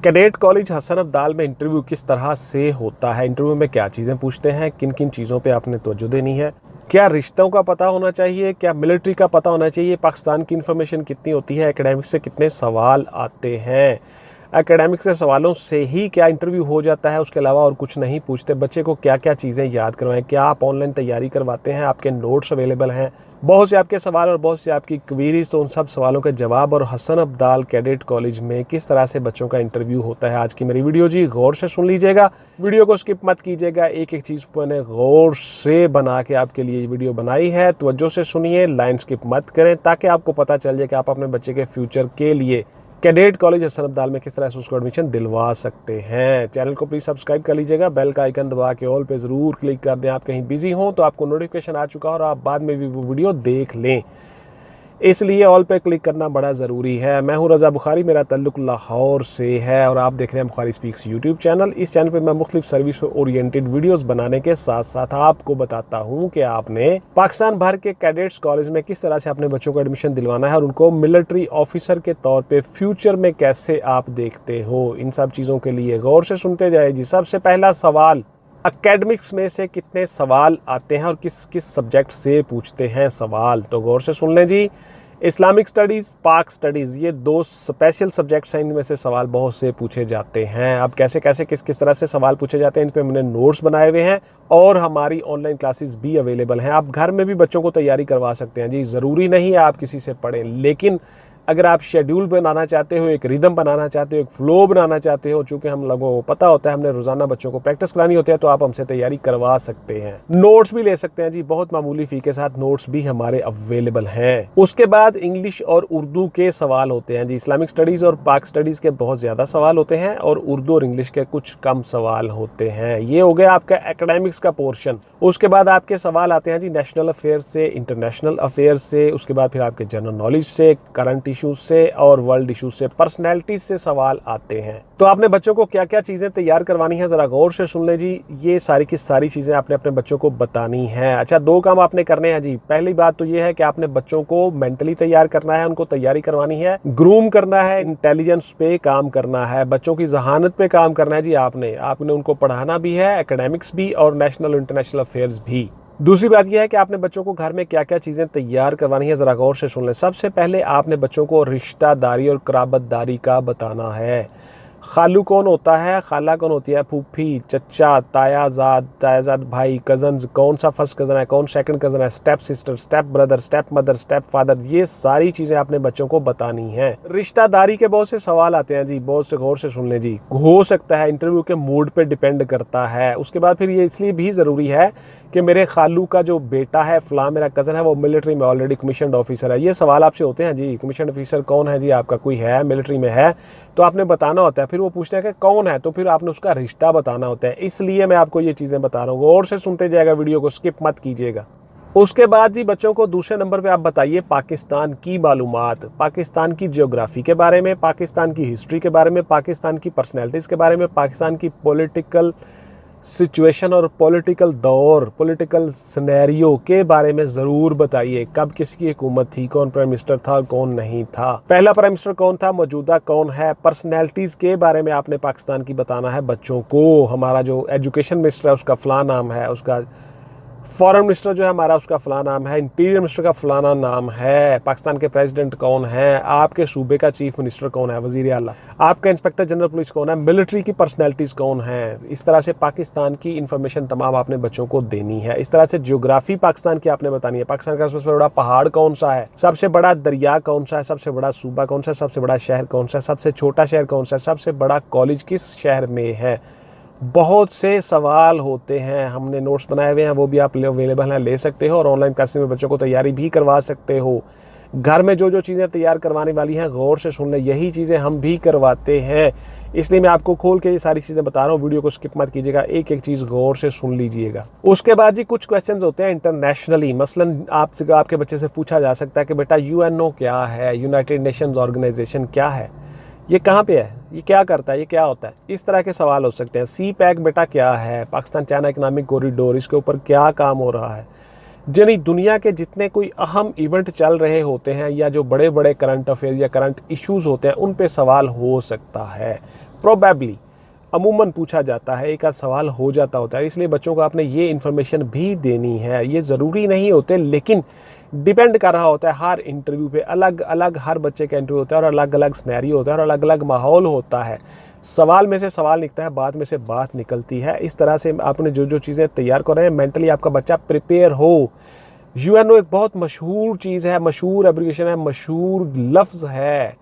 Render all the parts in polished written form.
Cadet college Hasan Abdal में interview किस तरह से होता है, इंटरव्यू में क्या चीज़ें पूछते हैं, किन किन चीज़ों पे आपने तवज्जो देनी है, क्या रिश्तों का पता होना चाहिए, क्या मिलिट्री का पता होना चाहिए, पाकिस्तान की इन्फॉर्मेशन कितनी होती है, एकेडमिक्स से कितने सवाल आते हैं, एकेडमिक्स के सवालों से ही क्या इंटरव्यू हो जाता है, उसके अलावा और कुछ नहीं पूछते, बच्चे को क्या क्या चीज़ें याद करवाएं, क्या आप ऑनलाइन तैयारी करवाते हैं, आपके नोट्स अवेलेबल हैं, बहुत से आपके सवाल और बहुत से आपकी क्वेरीज। तो उन सब सवालों के जवाब और हसन अब्दाल कैडेट कॉलेज में किस तरह से बच्चों का इंटरव्यू होता है, आज की मेरी वीडियो जी गौर से सुन लीजिएगा, वीडियो को स्किप मत कीजिएगा, एक एक चीज़ को मैंने गौर से बना के आपके लिए वीडियो बनाई है, तवज्जो से सुनिए, लाइन स्किप मत करें ताकि आपको पता चल जाए कि आप अपने बच्चे के फ्यूचर के लिए कैडेट कॉलेज हसन अब्दाल में किस तरह से उसको एडमिशन दिलवा सकते हैं। चैनल को प्लीज़ सब्सक्राइब कर लीजिएगा, बेल का आइकन दबा के ऑल पे ज़रूर क्लिक कर दें। आप कहीं बिजी हों तो आपको नोटिफिकेशन आ चुका हो और आप बाद में भी वो वीडियो देख लें, इसलिए ऑल पे क्लिक करना बड़ा ज़रूरी है। मैं हूं रज़ा बुखारी, मेरा ताल्लुक लाहौर से है और आप देख रहे हैं बुखारी स्पीक्स यूट्यूब चैनल। इस चैनल पे मैं मुख्तलिफ सर्विस ओरिएंटेड वीडियोस बनाने के साथ साथ आपको बताता हूं कि आपने पाकिस्तान भर के कैडेट्स कॉलेज में किस तरह से अपने बच्चों को एडमिशन दिलवाना है और उनको मिलिट्री ऑफिसर के तौर पर फ्यूचर में कैसे आप देखते हो। इन सब चीज़ों के लिए गौर से सुनते जाए जी। सबसे पहला सवाल, एकेडमिक्स में से कितने सवाल आते हैं और किस किस सब्जेक्ट से पूछते हैं सवाल, तो गौर से सुन लें जी। इस्लामिक स्टडीज़, पाक स्टडीज़, ये दो स्पेशल सब्जेक्ट्स हैं, इनमें से सवाल बहुत से पूछे जाते हैं। अब कैसे कैसे किस किस तरह से सवाल पूछे जाते हैं, इन पे हमने नोट्स बनाए हुए हैं और हमारी ऑनलाइन क्लासेस भी अवेलेबल हैं। आप घर में भी बच्चों को तैयारी करवा सकते हैं जी, ज़रूरी नहीं है आप किसी से पढ़ें, लेकिन अगर आप शेड्यूल बनाना चाहते हो, एक रिदम बनाना चाहते हो, एक फ्लो बनाना चाहते हो, चूँकि हम लोगों को पता होता है हमने रोज़ाना बच्चों को प्रैक्टिस करानी होती है, तो आप हमसे तैयारी करवा सकते हैं। नोट्स भी ले सकते हैं जी, बहुत मामूली फ़ी के साथ नोट्स भी हमारे अवेलेबल हैं। उसके बाद इंग्लिश और उर्दू के सवाल होते हैं जी। इस्लामिक स्टडीज़ और पाक स्टडीज़ के बहुत ज़्यादा सवाल होते हैं और उर्दू और इंग्लिश के कुछ कम सवाल होते हैं। ये हो गया आपका एकेडमिक्स का पोर्शन। उसके बाद आपके सवाल आते हैं जी नेशनल अफेयर से, इंटरनेशनल अफेयर से, उसके बाद फिर आपके जनरल नॉलेज से, करंट इशूज से और वर्ल्ड इशूज से, पर्सनैलिटीज से सवाल आते हैं। तो आपने बच्चों को क्या क्या चीज़ें तैयार करवानी है, ज़रा गौर से सुन लें जी। ये सारी की सारी चीज़ें आपने अपने बच्चों को बतानी है। अच्छा, दो काम आपने करने हैं जी। पहली बात तो ये है कि आपने बच्चों को मेंटली तैयार करना है, उनको तैयारी करवानी है, ग्रूम करना है, इंटेलिजेंस पे काम करना है, बच्चों की जहानत पे काम करना है जी। आपने उनको पढ़ाना भी है, एकेडमिक्स भी और नेशनल और इंटरनेशनल अफेयर्स भी। दूसरी बात यह है कि आपने बच्चों को घर में क्या क्या चीज़ें तैयार करवानी है, ज़रा गौर से सुन लें। सबसे पहले आपने बच्चों को रिश्तेदारी और कराबतदारी का बताना है। खालू कौन होता है, खाला कौन होती है, फूफी, चचा, तायाजाद भाई, कज़न्स, कौन सा फर्स्ट कज़न है, कौन सेकंड कज़न है, step sister, step brother, step mother, step father, ये सारी चीज़ें आपने बच्चों को बतानी है। रिश्तेदारी के बहुत से सवाल आते हैं जी, बहुत से गौर से सुन लें जी। हो सकता है इंटरव्यू के मूड पे डिपेंड करता है। उसके बाद फिर ये इसलिए भी ज़रूरी है कि मेरे खालू का जो बेटा है, फलां मेरा कज़न है, वो मिलिट्री में ऑलरेडी कमीशनड ऑफिसर है। ये सवाल आपसे होते हैं जी, कमीशनड ऑफिसर कौन है जी, आपका कोई है मिलिट्री में है, तो आपने बताना होता है। फिर वो पूछते हैं कि कौन है, तो फिर आपने उसका रिश्ता बताना होता है। इसलिए मैं आपको ये चीज़ें बता रहा हूँ, और से सुनते जाएगा, वीडियो को स्किप मत कीजिएगा। उसके बाद जी बच्चों को दूसरे नंबर पे आप बताइए पाकिस्तान की मालूमात, पाकिस्तान की जियोग्राफी के बारे में, पाकिस्तान की हिस्ट्री के बारे में, पाकिस्तान की पर्सनैलिटीज़ के बारे में, पाकिस्तान की पॉलिटिकल सिचुएशन और पॉलिटिकल दौर, पॉलिटिकल सिनेरियो के बारे में ज़रूर बताइए। कब किसकी हुकूमत थी, कौन प्राइम मिनिस्टर था, कौन नहीं था, पहला प्राइम मिनिस्टर कौन था, मौजूदा कौन है। पर्सनैलिटीज़ के बारे में आपने पाकिस्तान की बताना है बच्चों को। हमारा जो एजुकेशन मिनिस्टर है उसका फ़लाँ नाम है, उसका फॉरेन मिनिस्टर जो है हमारा उसका फ़लाँ नाम है, इंटीरियर मिनिस्टर का फ़लाना नाम है, पाकिस्तान के प्रेसिडेंट कौन है, आपके सूबे का चीफ मिनिस्टर कौन है, वज़ीर आला, आपका इंस्पेक्टर जनरल पुलिस कौन है, मिलिट्री की पर्सनैलिटीज़ कौन है। इस तरह से पाकिस्तान की इन्फॉर्मेशन तमाम आपने बच्चों को देनी है। इस तरह से जियोग्राफी पाकिस्तान की आपने बतानी है। पाकिस्तान का सबसे बड़ा पहाड़ कौन सा है, सबसे बड़ा दरिया कौन सा है, सबसे बड़ा सूबा कौन सा है, सबसे बड़ा शहर कौन सा है, सबसे छोटा शहर कौन सा है, सबसे बड़ा कॉलेज किस शहर में है। बहुत से सवाल होते हैं, हमने नोट्स बनाए हुए हैं, वो भी आप अवेलेबल हैं, ले सकते हो और ऑनलाइन क्लासेस में बच्चों को तैयारी भी करवा सकते हो। घर में जो जो चीज़ें तैयार करवाने वाली हैं गौर से सुन लें, यही चीज़ें हम भी करवाते हैं, इसलिए मैं आपको खोल के ये सारी चीज़ें बता रहा हूँ। वीडियो को स्किप मत कीजिएगा, एक एक चीज़ गौर से सुन लीजिएगा। उसके बाद जी कुछ क्वेश्चंस होते हैं इंटरनेशनली, मसलन आपसे आपके बच्चे से पूछा जा सकता है कि बेटा यूएनओ क्या है, यूनाइटेड नेशंस ऑर्गेनाइजेशन क्या है, ये कहाँ पे है, ये क्या करता है, ये क्या होता है। इस तरह के सवाल हो सकते हैं। सी पैक बेटा क्या है, पाकिस्तान चाइना इकनॉमिक कॉरिडोर, इसके ऊपर क्या काम हो रहा है। यानी दुनिया के जितने कोई अहम इवेंट चल रहे होते हैं या जो बड़े बड़े करंट अफेयर या करंट इश्यूज होते हैं, उन पे सवाल हो सकता है। प्रोबेबली अमूमन पूछा जाता है, एक आध सवाल हो जाता होता है, इसलिए बच्चों को आपने ये इन्फॉर्मेशन भी देनी है। ये ज़रूरी नहीं होते, लेकिन डिपेंड कर रहा होता है हर इंटरव्यू पे। अलग अलग हर बच्चे का इंटरव्यू होता है और अलग अलग सिनेरियो होता है और अलग अलग माहौल होता है। सवाल में से सवाल निकलता है, बात में से बात निकलती है। इस तरह से आपने जो जो चीज़ें तैयार कर रहे हैं, मेंटली आपका बच्चा प्रिपेयर हो। यूएनओ एक बहुत मशहूर चीज़ है, मशहूर एब्रिविएशन है, मशहूर लफ्ज़ है,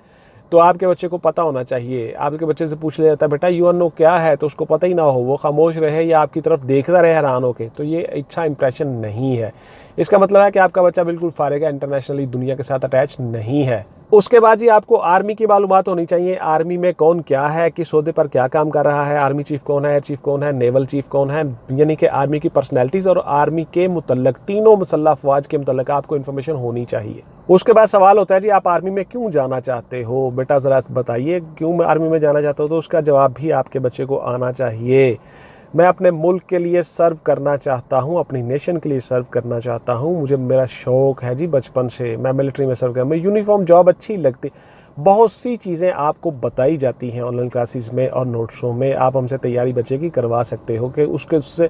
तो आपके बच्चे को पता होना चाहिए। आपके बच्चे से पूछ लिया जाता है बेटा यूएनओ क्या है, तो उसको पता ही ना हो, वो खामोश रहे या आपकी तरफ देखता रहे हैरान होके, तो ये अच्छा इंप्रेशन नहीं है। इसका मतलब है कि आपका बच्चा बिल्कुल फारिग है, इंटरनेशनली दुनिया के साथ अटैच नहीं है। उसके बाद जी आपको आर्मी की मालूमात होनी चाहिए। आर्मी में कौन क्या है, किस ओहदे पर क्या काम कर रहा है, आर्मी चीफ कौन है, एयर चीफ कौन है, नेवल चीफ कौन है, यानी कि आर्मी की पर्सनैलिटीज़ और आर्मी के मुतल्लक तीनों मुसल्लह अफवाज के मुतल्लक आपको इन्फॉर्मेशन होनी चाहिए। उसके बाद सवाल होता है जी आप आर्मी में क्यों जाना चाहते हो, बेटा ज़रा बताइए क्यों आर्मी में जाना चाहते हो, तो उसका जवाब भी आपके बच्चे को आना चाहिए। मैं अपने मुल्क के लिए सर्व करना चाहता हूँ, अपनी नेशन के लिए सर्व करना चाहता हूँ, मुझे मेरा शौक़ है जी बचपन से, मैं मिलिट्री में सर्व कर, मैं यूनिफॉर्म जॉब अच्छी लगती। बहुत सी चीज़ें आपको बताई जाती हैं ऑनलाइन क्लासेस में और नोट्सों में। आप हमसे तैयारी बच्चे की करवा सकते हो कि उससे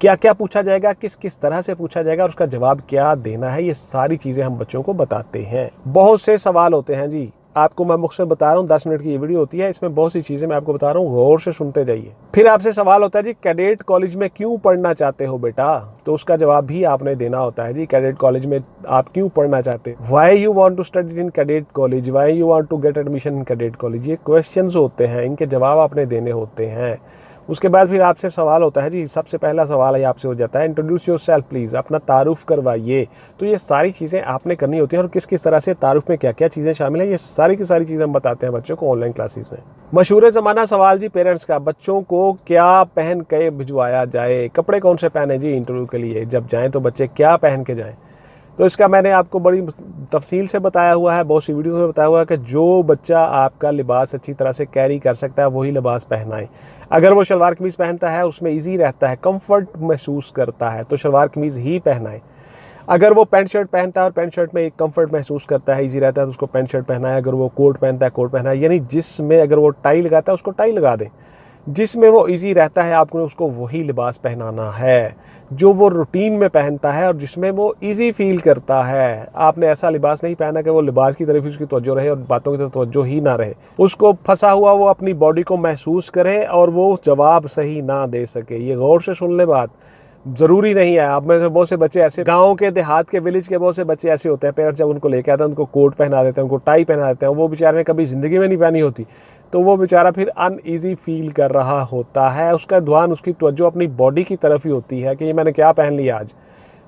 क्या क्या पूछा जाएगा, किस किस तरह से पूछा जाएगा और उसका जवाब क्या देना है। ये सारी चीज़ें हम बच्चों को बताते हैं। बहुत से सवाल होते हैं जी, आपको मैं मुख्तसर बता रहा हूँ, 10 मिनट की ये वीडियो होती है, इसमें बहुत सी चीज़ें मैं आपको बता रहा हूँ, गौर से सुनते जाइए। फिर आपसे सवाल होता है जी कैडेट कॉलेज में क्यों पढ़ना चाहते हो बेटा, तो उसका जवाब भी आपने देना होता है जी कैडेट कॉलेज में आप क्यों पढ़ना चाहते हो, why you want to study in cadet college, why you want to get admission in cadet college. ये क्वेश्चंस होते हैं, इनके जवाब आपने देने होते हैं। उसके बाद फिर आपसे सवाल होता है जी, सबसे पहला सवाल है आपसे हो जाता है इंट्रोड्यूस योर सेल्फ प्लीज़, अपना तारुफ करवाइए। तो ये सारी चीज़ें आपने करनी होती हैं और किस किस तरह से तारुफ में क्या क्या चीज़ें शामिल हैं, ये सारी की सारी चीज़ें हम बताते हैं बच्चों को ऑनलाइन क्लासेस में। मशहूर ज़माना सवाल जी पेरेंट्स का, बच्चों को क्या पहन के भिजवाया जाए, कपड़े कौन से पहने जी इंटरव्यू के लिए जब जाएँ, तो बच्चे क्या पहन के जाएँ। तो इसका मैंने आपको बड़ी तफसील से बताया हुआ है, बहुत सी वीडियोस में बताया हुआ है कि जो बच्चा आपका लिबास अच्छी तरह से कैरी कर सकता है वही लिबास पहनाए। अगर वो शलवार कमीज़ पहनता है, उसमें इजी रहता है, कंफर्ट महसूस करता है, तो शलवार कमीज़ ही पहनाए। अगर वो पैंट शर्ट पहनता है और पैंट शर्ट में एक कंफर्ट महसूस करता है, इजी रहता है, तो उसको पैंट शर्ट पहनाए। अगर वो कोट पहनता है, कोट पहनाए। यानी जिसमें अगर वो टाई लगाता है उसको टाई लगा दें, जिसमें वो इजी रहता है आपको उसको वही लिबास पहनाना है जो वो रूटीन में पहनता है और जिसमें वो इजी फील करता है। आपने ऐसा लिबास नहीं पहना कि वो लिबास की तरफ उसकी तवज्जो रहे और बातों की तरफ तवज्जो ही ना रहे, उसको फंसा हुआ वो अपनी बॉडी को महसूस करे और वो जवाब सही ना दे सके। ये गौर से सुन ले बात, ज़रूरी नहीं है। आप में से बहुत से बच्चे ऐसे, गांव के देहात के विलेज के बहुत से बच्चे ऐसे होते हैं, पेरेंट्स जब उनको लेके आते हैं उनको कोट पहना देते हैं, उनको टाई पहना देते हैं, वो बेचारे ने कभी ज़िंदगी में नहीं पहनी होती, तो वो बेचारा फिर अनईजी फील कर रहा होता है। उसका ध्यान, उसकी तवज्जो अपनी बॉडी की तरफ ही होती है कि ये मैंने क्या पहन लिया आज,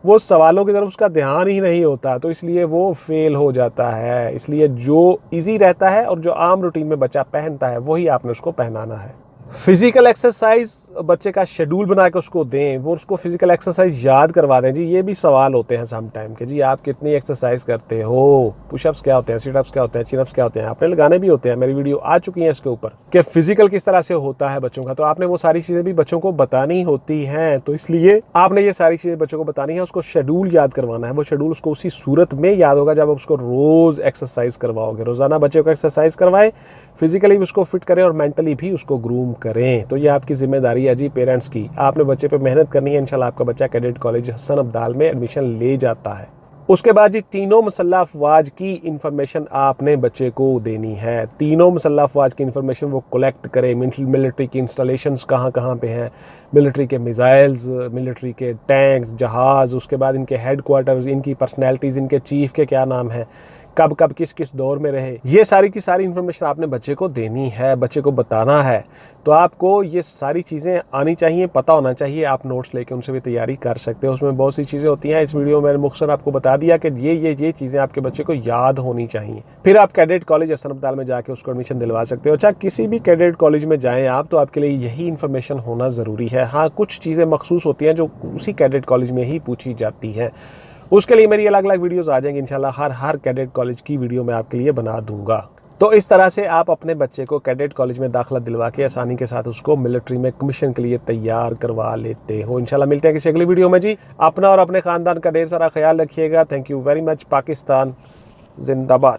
वो सवालों की तरफ उसका ध्यान ही नहीं होता, तो इसलिए वो फेल हो जाता है। इसलिए जो इजी रहता है और जो आम रूटीन में बच्चा पहनता है वही आपने उसको पहनाना है। फिज़िकल एक्सरसाइज बच्चे का शेड्यूल बना के उसको दें, वो उसको फिज़िकल एक्सरसाइज याद करवा दें जी। ये भी सवाल होते हैं सम टाइम के जी आप कितनी एक्सरसाइज करते हो, पुशअप्स क्या होते हैं, सिटअप्स क्या होते हैं, चिनअप्स क्या होते हैं, आपने लगाने भी होते हैं। मेरी वीडियो आ चुकी है इसके ऊपर कि फिजिकल किस तरह से होता है बच्चों का, तो आपने वो सारी चीज़ें भी बच्चों को बतानी होती हैं। तो इसलिए आपने ये सारी चीज़ें बच्चों को बतानी है, उसको शेड्यूल याद करवाना है। वो शेड्यूल उसको उसी सूरत में याद होगा जब आप उसको रोज़ एक्सरसाइज करवाओगे। रोज़ाना बच्चे को एक्सरसाइज करवाएं, फिजिकली भी उसको फिट करें और मेंटली भी उसको ग्रूम करें। तो ये आपकी जिम्मेदारी है जी पेरेंट्स की। आपने बच्चे पे मेहनत करनी है, इंशाल्लाह आपका बच्चा कैडेट कॉलेज हसन अब्दाल में एडमिशन ले जाता है। उसके बाद जी तीनों मुसल्लह अफवाज की इंफॉर्मेशन आपने बच्चे को देनी है। तीनों मुसल्लह अफवाज की इंफॉर्मेशन वो कलेक्ट करे। मिलिट्री की इंस्टॉलेशंस कहाँ कहाँ पे हैं, मिलिट्री के मिसाइल्स, मिलिट्री के टैंक्स, जहाज़, उसके बाद इनके हेड क्वार्टर्स, इनकी पर्सनैलिटीज़, इनके चीफ के क्या नाम है, कब कब किस किस दौर में रहे, ये सारी की सारी इन्फॉर्मेशन आपने बच्चे को देनी है, बच्चे को बताना है। तो आपको ये सारी चीज़ें आनी चाहिए, पता होना चाहिए। आप नोट्स लेके उनसे भी तैयारी कर सकते हो, उसमें बहुत सी चीज़ें होती हैं। इस वीडियो में मैंने मुख्तसर आपको बता दिया कि ये चीज़ें आपके बच्चे को याद होनी चाहिए। फिर आप कैडेट कॉलेज हसन अब्दाल में जाके उसको एडमिशन दिलवा सकते हो। अच्छा, किसी भी कैडेट कॉलेज में जाएँ आप तो आपके लिए यही इन्फॉर्मेशन होना ज़रूरी है। हाँ, कुछ चीज़ें मखसूस होती हैं जो उसी कैडेट कॉलेज में ही पूछी जाती हैं, उसके लिए मेरी अलग अलग वीडियोस आ जाएंगी इंशाल्लाह। हर कैडेट कॉलेज की वीडियो मैं आपके लिए बना दूंगा। तो इस तरह से आप अपने बच्चे को कैडेट कॉलेज में दाखिला दिलवा के आसानी के साथ उसको मिलिट्री में कमीशन के लिए तैयार करवा लेते हो। इंशाल्लाह मिलते हैं किसी अगली वीडियो में जी। अपना और अपने ख़ानदान का ढेर सारा ख्याल रखिएगा। Thank you very much. Pakistan जिंदाबाद।